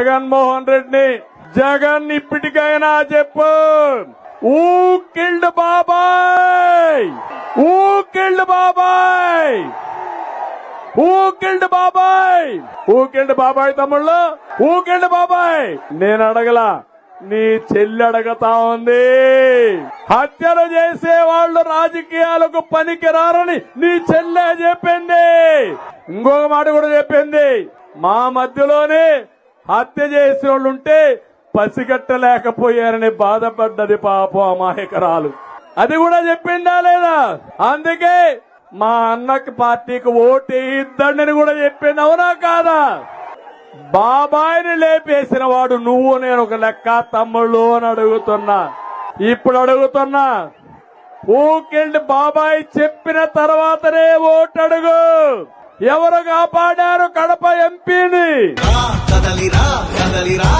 జగన్మోహన్ రెడ్డి జగన్ ఇప్పటికైనా చెప్పు. ఊ కిల్డ్ బాబాయ్, ఊ కిల్డ్ బాబాయ్, ఊ కిల్డ్ బాబాయ్, ఊ కిల్డ్ బాబాయ్ తమ్ముళ్ళు, ఊ కిల్డ్ బాబాయ్. నేను అడగలా, నీ చెల్లి అడగతా ఉంది. హత్యలు చేసే వాళ్ళు రాజకీయాలకు పనికి రారని నీ చెల్లె చెప్పింది. ఇంకొక మాట కూడా చెప్పింది, మా మధ్యలోనే హత్య చేసే వాళ్ళుంటే పసిగట్టలేకపోయారని బాధపడ్డది పాపం అమాయకరాలు. అది కూడా చెప్పిందా లేదా? అందుకే మా అన్నకి పార్టీకి ఓటేయిద్దండి కూడా చెప్పింది, అవునా కాదా? బాబాయిని లేపేసిన వాడు నువ్వు నేను ఒక లెక్క తమ్ముళ్ళు అని అడుగుతున్నా. ఇప్పుడు అడుగుతున్నా, ఊకెళ్ళి బాబాయ్ చెప్పిన తర్వాతనే ఓటు అడుగు. ఎవరు కాపాడారు కడప ఎంపీని? కదలిరా కదలిరా